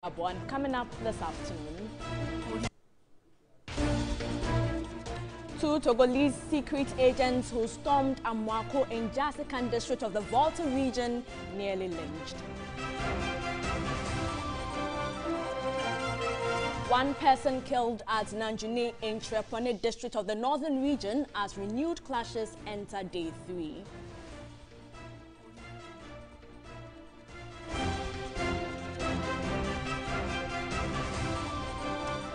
And coming up this afternoon, 2 Togolese secret agents who stormed Amwako in Jasikan district of the Volta region nearly lynched. 1 person killed at Nanjune in Trepone district of the northern region as renewed clashes enter day 3.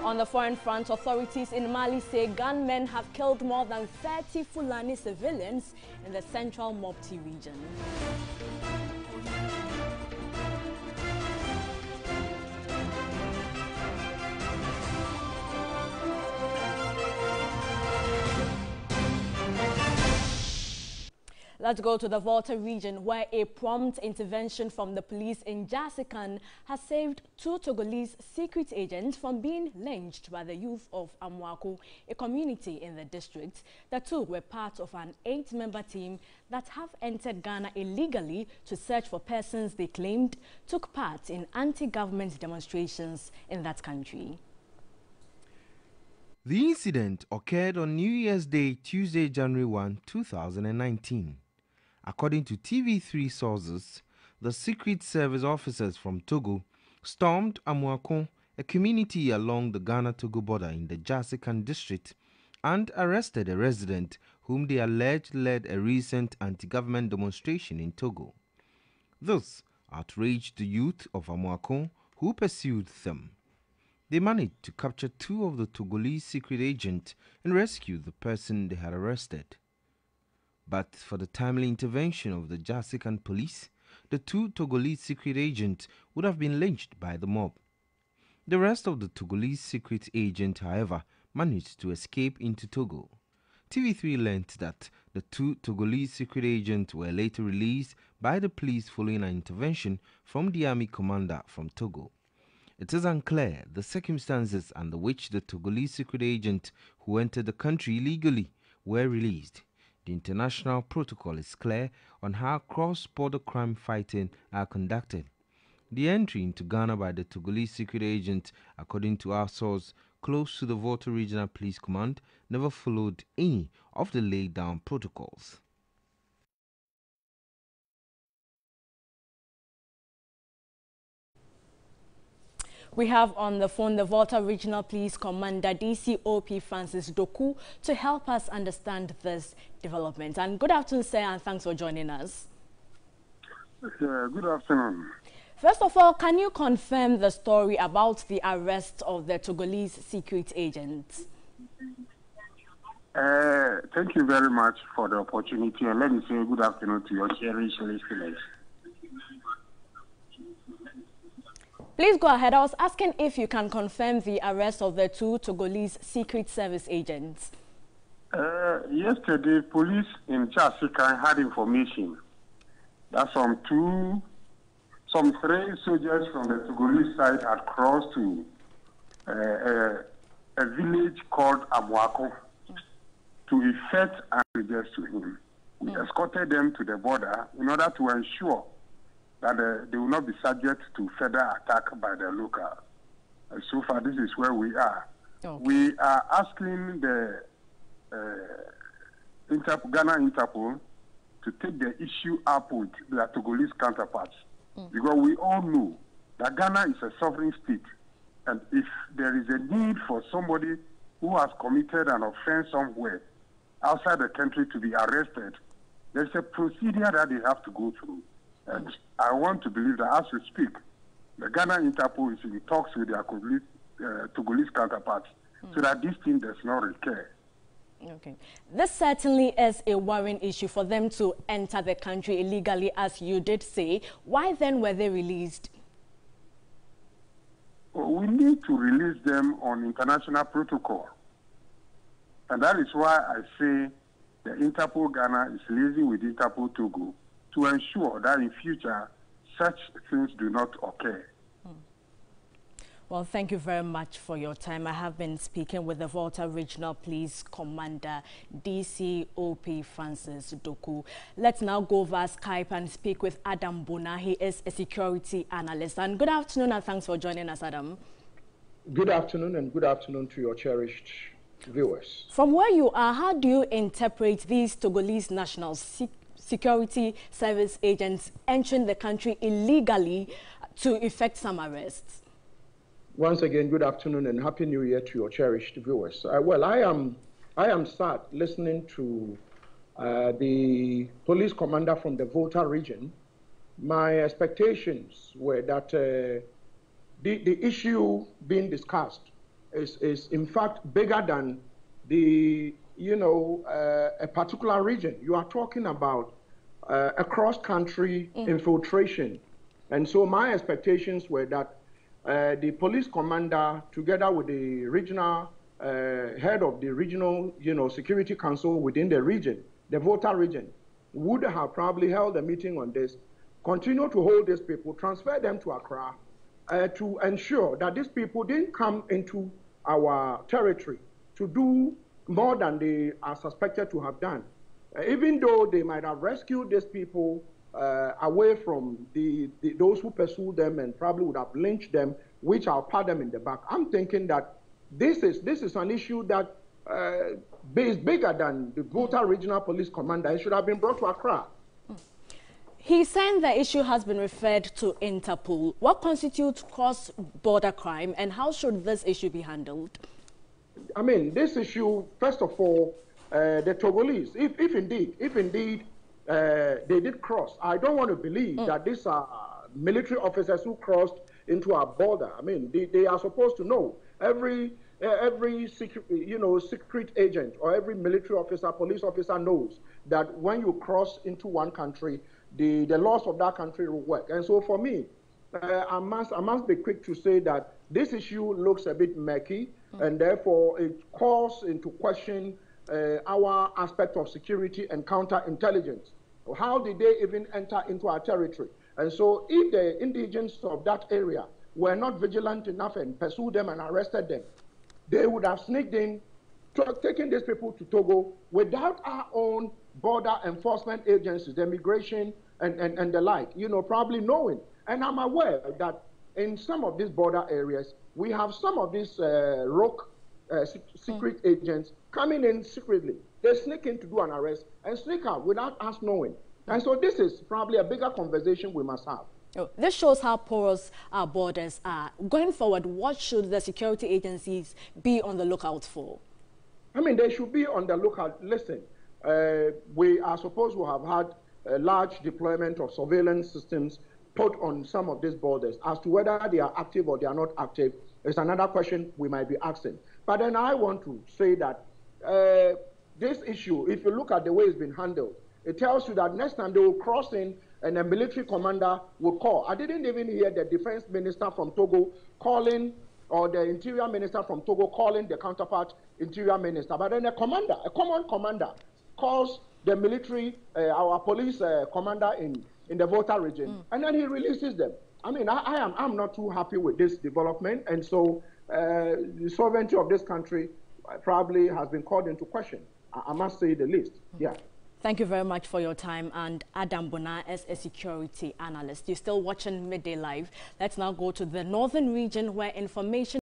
On the foreign front, authorities in Mali say gunmen have killed more than 30 Fulani civilians in the central Mopti region. Let's go to the Volta region, where a prompt intervention from the police in Jasikan has saved 2 Togolese secret agents from being lynched by the youth of Amwako, a community in the district. The 2 were part of an 8-member team that have entered Ghana illegally to search for persons they claimed took part in anti-government demonstrations in that country. The incident occurred on New Year's Day, Tuesday, January 1, 2019. According to TV3 sources, the Secret Service officers from Togo stormed Amwako, a community along the Ghana-Togo border in the Jasikan district, and arrested a resident whom they alleged led a recent anti-government demonstration in Togo. This outraged the youth of Amwako, who pursued them. They managed to capture 2 of the Togolese secret agents and rescue the person they had arrested. But for the timely intervention of the Jasikan police, the 2 Togolese secret agents would have been lynched by the mob. The rest of the Togolese secret agent, however, managed to escape into Togo. TV3 learnt that the 2 Togolese secret agents were later released by the police following an intervention from the army commander from Togo. It is unclear the circumstances under which the Togolese secret agents who entered the country illegally were released. The international protocol is clear on how cross-border crime fighting are conducted. The entry into Ghana by the Togolese secret agent, according to our source close to the Volta Regional Police Command, never followed any of the laid-down protocols. We have on the phone the Volta Regional Police Commander, DCOP Francis Doku, to help us understand this development. And good afternoon, sir, and thanks for joining us. Good afternoon. First of all, can you confirm the story about the arrest of the Togolese secret agents? Thank you very much for the opportunity, and let me say good afternoon to your cherished listeners. Please go ahead. I was asking if you can confirm the arrest of the 2 Togolese Secret Service agents. Yesterday, police in Jasikan had information that some 3 soldiers from the Togolese side had crossed to a village called Amwako to effect antigens to him. We escorted them to the border in order to ensure that they will not be subject to further attack by the locals. So far, this is where we are. Okay. We are asking the Ghana Interpol to take the issue up with their Togolese counterparts, because we all know that Ghana is a sovereign state, and if there is a need for somebody who has committed an offense somewhere outside the country to be arrested, there's a procedure that they have to go through. And I want to believe that as we speak, the Ghana Interpol is in talks with their Togolese counterparts so that this thing does not recur. Okay. This certainly is a worrying issue for them to enter the country illegally, as you did say. Why then were they released? We need to release them on international protocol. And that is why I say the Interpol Ghana is liaising with Interpol Togo to ensure that in future such things do not occur. Well, thank you very much for your time. I have been speaking with the Volta Regional Police Commander, DCOP Francis Doku. Let's now go via Skype and speak with Adam Bona. He is a security analyst. And good afternoon, and thanks for joining us, Adam. Good afternoon, and good afternoon to your cherished viewers. From where you are, how do you interpret these Togolese national security service agents entering the country illegally to effect some arrests? Once again, good afternoon and Happy New Year to your cherished viewers. Well, I am sad listening to the police commander from the Volta region. My expectations were that the issue being discussed is in fact bigger than the a particular region. You are talking about a cross-country infiltration, and so my expectations were that the police commander, together with the regional head of the regional, security council within the region, the Volta region, would have probably held a meeting on this, continue to hold these people, transfer them to Accra, to ensure that these people didn't come into our territory to do more than they are suspected to have done. Even though they might have rescued these people away from those who pursued them and probably would have lynched them, which I'll pat them in the back. I'm thinking that this is an issue that is bigger than the Volta Regional Police Commander. It should have been brought to Accra. He's saying the issue has been referred to Interpol. What constitutes cross-border crime, and how should this issue be handled? I mean, this issue, first of all, the Togolese, if indeed they did cross. I don't want to believe that these are military officers who crossed into our border. I mean, they are supposed to know. Every secret agent or every military officer, police officer knows that when you cross into one country, the laws of that country will work. And so for me, I must be quick to say that this issue looks a bit murky, and therefore it calls into question our aspect of security and counterintelligence. How did they even enter into our territory? And so if the indigents of that area were not vigilant enough and pursued them and arrested them, they would have sneaked in, taking these people to Togo without our own border enforcement agencies, the immigration and the like, probably knowing. And I'm aware that in some of these border areas, we have some of these rogue secret agents coming in secretly. They sneak in to do an arrest and sneak out without us knowing. And so this is probably a bigger conversation we must have. Oh, this shows how porous our borders are. Going forward, what should the security agencies be on the lookout for? I mean, they should be on the lookout. Listen, we are supposed to have had a large deployment of surveillance systems put on some of these borders. As to whether they are active or they are not active is another question we might be asking. But then I want to say that this issue, if you look at the way it's been handled, it tells you that next time they will cross in and a military commander will call. I didn't even hear the defense minister from Togo calling, or the interior minister from Togo calling the counterpart interior minister. But then a commander, a common commander, calls the military, our police commander in the Volta region, and then he releases them. I mean, I'm not too happy with this development, and so the sovereignty of this country probably has been called into question. I must say the least. Yeah. Thank you very much for your time. And Adam Bona is a security analyst. You're still watching Midday Live. Let's now go to the northern region where information